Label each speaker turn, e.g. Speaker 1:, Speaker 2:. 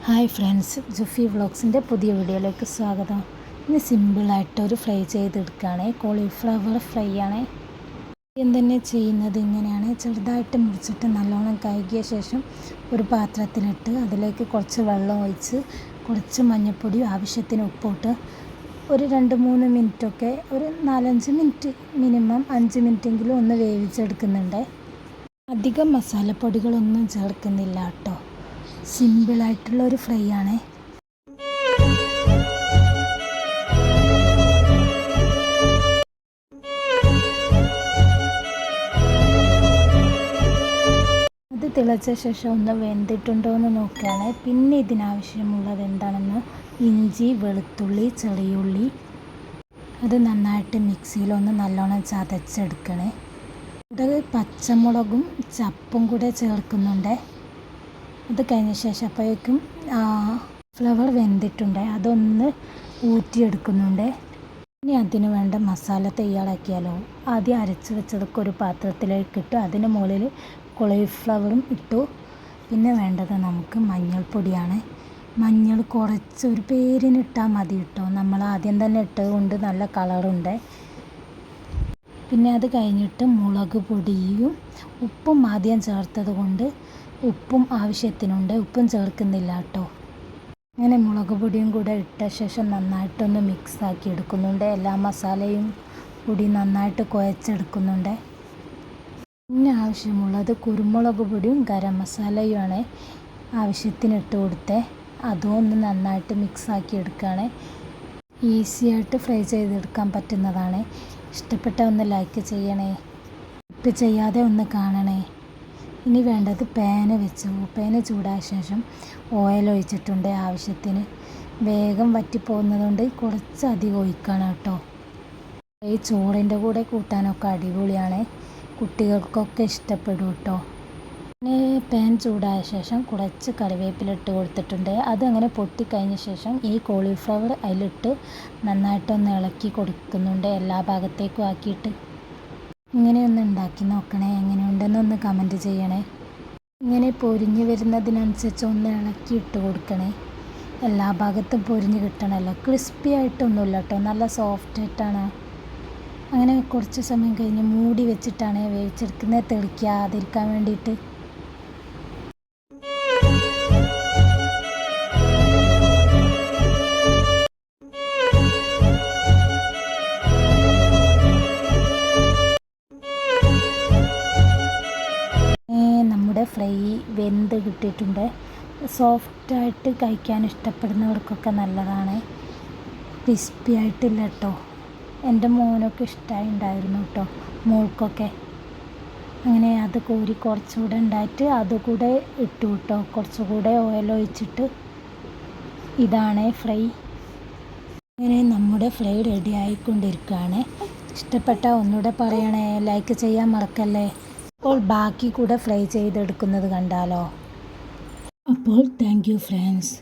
Speaker 1: Hi friends, ജുഫി വ്ളോഗ്സിൻ്റെ പുതിയ വീഡിയോയിലേക്ക് സ്വാഗതം. ഇന്ന് സിമ്പിളായിട്ടൊരു ഫ്രൈ ചെയ്തെടുക്കുകയാണ്. കോളിഫ്ലവർ ഫ്രൈ ആണ്. തന്നെ ചെയ്യുന്നത് ഇങ്ങനെയാണ്. ചെറുതായിട്ട് മുറിച്ചിട്ട് നല്ലോണം കഴുകിയ ശേഷം ഒരു പാത്രത്തിലിട്ട് അതിലേക്ക് കുറച്ച് വെള്ളം ഒഴിച്ച് കുറച്ച് മഞ്ഞൾപ്പൊടി ആവശ്യത്തിന് ഉപ്പിട്ട് ഒരു 2-3 മിനിറ്റൊക്കെ ഒരു 4-5 മിനിറ്റ് മിനിമം 5 മിനിറ്റെങ്കിലും ഒന്ന് വേവിച്ചെടുക്കുന്നുണ്ട്. അധികം മസാലപ്പൊടികളൊന്നും ചേർക്കുന്നില്ല കേട്ടോ. സിമ്പിളായിട്ടുള്ള ഒരു ഫ്രൈ ആണ്. അത് തിളച്ച ശേഷം ഒന്ന് വെന്തിട്ടുണ്ടോ എന്ന് നോക്കുകയാണ്. പിന്നെ ഇതിനാവശ്യമുള്ളത് എന്താണെന്ന് ഇഞ്ചി, വെളുത്തുള്ളി, ചെറിയുള്ളി അത് നന്നായിട്ട് മിക്സിയിലൊന്ന് നല്ലോണം ചതച്ചെടുക്കണേ. ഇവിടെ പച്ചമുളകും ചപ്പും കൂടെ ചേർക്കുന്നുണ്ട്. അത് കഴിഞ്ഞ ശേഷം അപ്പോഴേക്കും ഫ്ലവർ വെന്തിട്ടുണ്ട്. അതൊന്ന് ഊറ്റിയെടുക്കുന്നുണ്ട്. ഇനി അതിന് വേണ്ട മസാല തയ്യാറാക്കിയാലോ. ആദ്യം അരച്ച് വെച്ചതൊക്കെ ഒരു പാത്രത്തിലേക്ക് ഇട്ടു. അതിന് മുകളിൽ കോളിഫ്ലവറും ഇട്ടു. പിന്നെ വേണ്ടത് നമുക്ക് മഞ്ഞൾപ്പൊടിയാണ്. മഞ്ഞൾ കുറച്ച് ഒരു പേരിനിട്ടാൽ മതി കേട്ടോ. നമ്മൾ ആദ്യം തന്നെ ഇട്ടത് കൊണ്ട് നല്ല കളറുണ്ട്. പിന്നെ അത് കഴിഞ്ഞിട്ട് മുളക് പൊടിയും ഉപ്പും ആദ്യം ചേർത്തത് കൊണ്ട് ഉപ്പും ആവശ്യത്തിനുണ്ട്. ഉപ്പും ചേർക്കുന്നില്ല കേട്ടോ. അങ്ങനെ മുളക് പൊടിയും കൂടെ ഇട്ട ശേഷം നന്നായിട്ടൊന്ന് മിക്സാക്കി എടുക്കുന്നുണ്ട്. എല്ലാ മസാലയും കൂടി നന്നായിട്ട് കുഴച്ചെടുക്കുന്നുണ്ട്. പിന്നെ ആവശ്യമുള്ളത് കുരുമുളക് പൊടിയും ഗരം മസാലയുമാണ് ആവശ്യത്തിന് ഇട്ട് കൊടുത്തേ. അതും ഒന്ന് നന്നായിട്ട് മിക്സാക്കി എടുക്കുകയാണ്. ഈസി ആയിട്ട് ഫ്രൈ ചെയ്തെടുക്കാൻ പറ്റുന്നതാണ്. ഇഷ്ടപ്പെട്ട ഒന്ന് ലൈക്ക് ചെയ്യണേ. സ്കിപ്പ് ചെയ്യാതെ ഒന്ന് കാണണേ. ഇനി വേണ്ടത് പാന് വെച്ചു. പാന് ചൂടായ ശേഷം ഓയിൽ ഒഴിച്ചിട്ടുണ്ട് ആവശ്യത്തിന്. വേഗം വറ്റിപ്പോകുന്നതുകൊണ്ട് കുറച്ചധികം ഒഴിക്കണം കേട്ടോ. ഈ ചോറിൻ്റെ കൂടെ കൂട്ടാനൊക്കെ അടിപൊളിയാണ്. കുട്ടികൾക്കൊക്കെ ഇഷ്ടപ്പെടും കേട്ടോ. പിന്നെ പാൻ ചൂടായ ശേഷം കുറച്ച് കറിവേപ്പില ഇട്ട് കൊടുത്തിട്ടുണ്ട്. അതങ്ങനെ പൊട്ടിക്കഴിഞ്ഞ ശേഷം ഈ കോളിഫ്ലവർ അതിലിട്ട് നന്നായിട്ടൊന്ന് ഇളക്കി കൊടുക്കുന്നുണ്ട്. എല്ലാ ഭാഗത്തേക്കും ആക്കിയിട്ട് ഇങ്ങനെ ഒന്ന് ഉണ്ടാക്കി നോക്കണേ. എങ്ങനെയുണ്ടെന്നൊന്ന് കമൻറ്റ് ചെയ്യണേ. ഇങ്ങനെ പൊരിഞ്ഞ് വരുന്നതിനനുസരിച്ച് ഒന്ന് ഇളക്കി ഇട്ട് കൊടുക്കണേ. എല്ലാ ഭാഗത്തും പൊരിഞ്ഞ് കിട്ടണമല്ലോ. ക്രിസ്പി ആയിട്ടൊന്നുമില്ല കേട്ടോ, നല്ല സോഫ്റ്റ് ആയിട്ടാണ്. അങ്ങനെ കുറച്ച് സമയം കഴിഞ്ഞ് മൂടി വെച്ചിട്ടാണ് വേവിച്ചെടുക്കുന്നത്, തെളിക്കാതിരിക്കാൻ വേണ്ടിയിട്ട്. നമ്മുടെ ഫ്രൈ വെന്ത് കിട്ടിയിട്ടുണ്ട്. സോഫ്റ്റായിട്ട് കഴിക്കാൻ ഇഷ്ടപ്പെടുന്നവർക്കൊക്കെ നല്ലതാണ്. ക്രിസ്പി ആയിട്ടില്ല കേട്ടോ. എൻ്റെ മോനൊക്കെ ഇഷ്ടമായിട്ടുണ്ടായിരുന്നു കേട്ടോ, മോൾക്കൊക്കെ. അങ്ങനെ അത് കോരി കുറച്ചുകൂടെ ഉണ്ടായിട്ട് അതുകൂടെ ഇട്ടു കേട്ടോ. കുറച്ചുകൂടെ ഓയിൽ ഒഴിച്ചിട്ട്. ഇതാണ് ഫ്രൈ. അങ്ങനെ നമ്മുടെ ഫ്രൈ റെഡി ആയിക്കൊണ്ടിരിക്കുകയാണ്. ഇഷ്ടപ്പെട്ട ഒന്നുകൂടെ പറയണേ, ലൈക്ക് ചെയ്യാൻ മറക്കല്ലേ. അപ്പോൾ ബാക്കി കൂടെ ഫ്രൈ ചെയ്തെടുക്കുന്നത് കണ്ടാലോ. അപ്പോൾ താങ്ക് യു ഫ്രണ്ട്സ്.